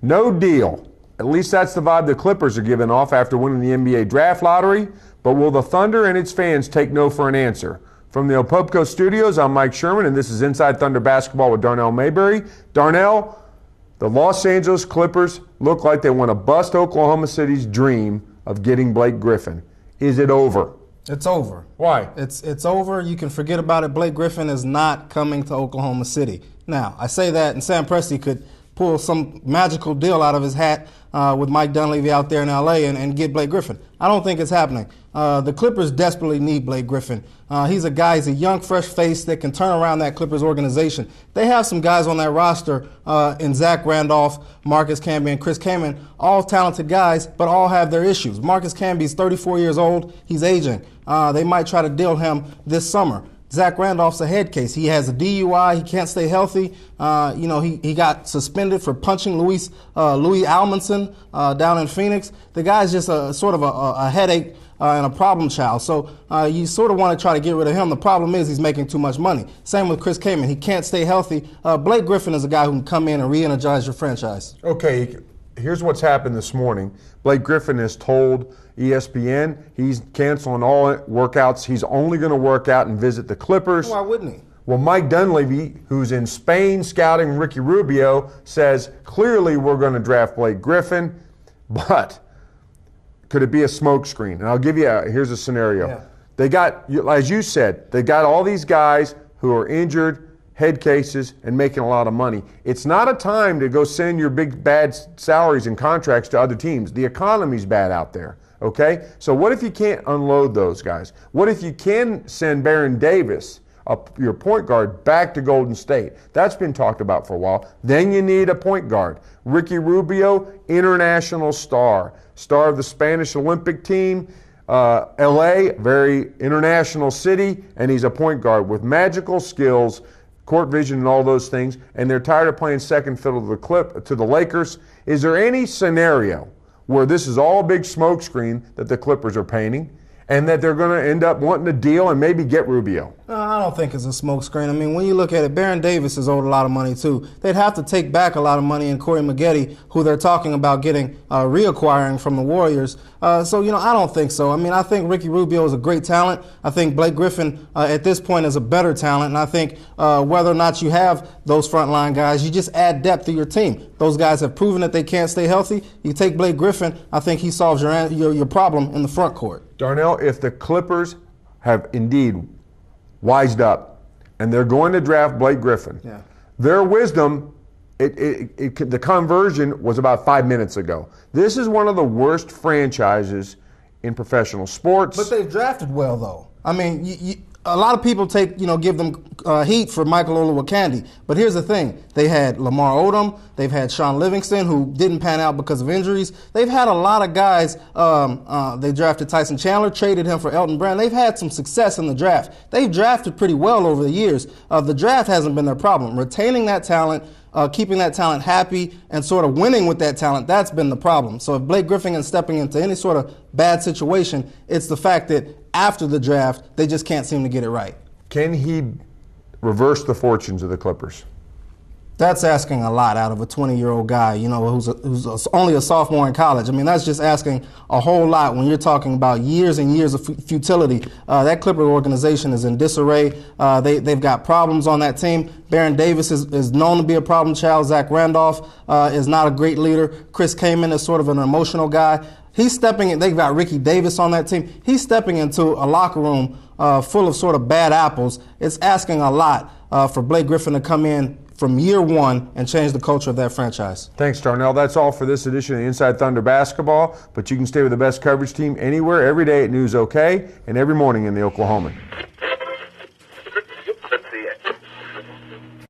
No deal. At least that's the vibe the Clippers are giving off after winning the NBA draft lottery. But will the Thunder and its fans take no for an answer? From the Opubco studios, I'm Mike Sherman, and this is Inside Thunder Basketball with Darnell Mayberry. Darnell, the Los Angeles Clippers look like they want to bust Oklahoma City's dream of getting Blake Griffin. Is it over? It's over. Why? It's over. You can forget about it. Blake Griffin is not coming to Oklahoma City. Now, I say that, and Sam Presti could pull some magical deal out of his hat with Mike Dunleavy out there in L.A. and get Blake Griffin. I don't think it's happening. The Clippers desperately need Blake Griffin. He's a young, fresh face that can turn around that Clippers organization. They have some guys on that roster in Zach Randolph, Marcus Camby, and Chris Kaman, all talented guys, but all have their issues. Marcus Camby's 34 years old. He's aging. They might try to deal him this summer. Zach Randolph's a head case. He has a DUI. He can't stay healthy. He got suspended for punching Louis Almanson down in Phoenix. The guy's just a headache and a problem child. So you sort of want to try to get rid of him. The problem is he's making too much money. Same with Chris Kaman. He can't stay healthy. Blake Griffin is a guy who can come in and re-energize your franchise. Okay, here's what's happened this morning. Blake Griffin has told ESPN he's canceling all workouts. He's only going to work out and visit the Clippers. Why wouldn't he? Well, Mike Dunleavy, who's in Spain scouting Ricky Rubio, says clearly we're going to draft Blake Griffin, but could it be a smokescreen? And I'll give you here's a scenario. Yeah. They got, as you said, they got all these guys who are injured, head cases, and making a lot of money. It's not a time to go send your big bad salaries and contracts to other teams. The economy's bad out there, okay? So what if you can't unload those guys? What if you can send Baron Davis, your point guard, back to Golden State? That's been talked about for a while. Then you need a point guard. Ricky Rubio, international star of the Spanish Olympic team. LA, very international city, and he's a point guard with magical skills, court vision, and all those things, and they're tired of playing second fiddle to the Lakers. Is there any scenario where this is all a big smokescreen that the Clippers are painting and that they're going to end up wanting to deal and maybe get Rubio? I don't think it's a smokescreen. I mean, when you look at it, Baron Davis is owed a lot of money, too. They'd have to take back a lot of money in Corey Maggette, who they're talking about getting, reacquiring from the Warriors. I don't think so. I mean, I think Ricky Rubio is a great talent. I think Blake Griffin, at this point, is a better talent. And I think whether or not you have those frontline guys, you just add depth to your team. Those guys have proven that they can't stay healthy. You take Blake Griffin, I think he solves your problem in the front court. Darnell, if the Clippers have indeed wised up and they're going to draft Blake Griffin, their wisdom, the conversion was about 5 minutes ago. This is one of the worst franchises in professional sports. But they've drafted well, though. I mean, a lot of people give them heat for Michael Olowokandi. But here's the thing. They had Lamar Odom. They've had Sean Livingston, who didn't pan out because of injuries. They've had a lot of guys. They drafted Tyson Chandler, traded him for Elton Brand. They've had some success in the draft. They've drafted pretty well over the years. The draft hasn't been their problem. Retaining that talent, keeping that talent happy, and sort of winning with that talent, that's been the problem. So if Blake Griffin is stepping into any sort of bad situation, it's the fact that after the draft, they just can't seem to get it right. Can he reverse the fortunes of the Clippers? That's asking a lot out of a 20-year-old guy, who's only a sophomore in college. I mean, that's just asking a whole lot when you're talking about years and years of futility. That Clipper organization is in disarray. They've got problems on that team. Baron Davis is known to be a problem child. Zach Randolph is not a great leader. Chris Kaman is sort of an emotional guy. He's stepping in. They've got Ricky Davis on that team. He's stepping into a locker room full of sort of bad apples. It's asking a lot for Blake Griffin to come in from year one and change the culture of that franchise. Thanks, Darnell. That's all for this edition of Inside Thunder Basketball, but you can stay with the best coverage team anywhere, every day at News OK, and every morning in the Oklahoman.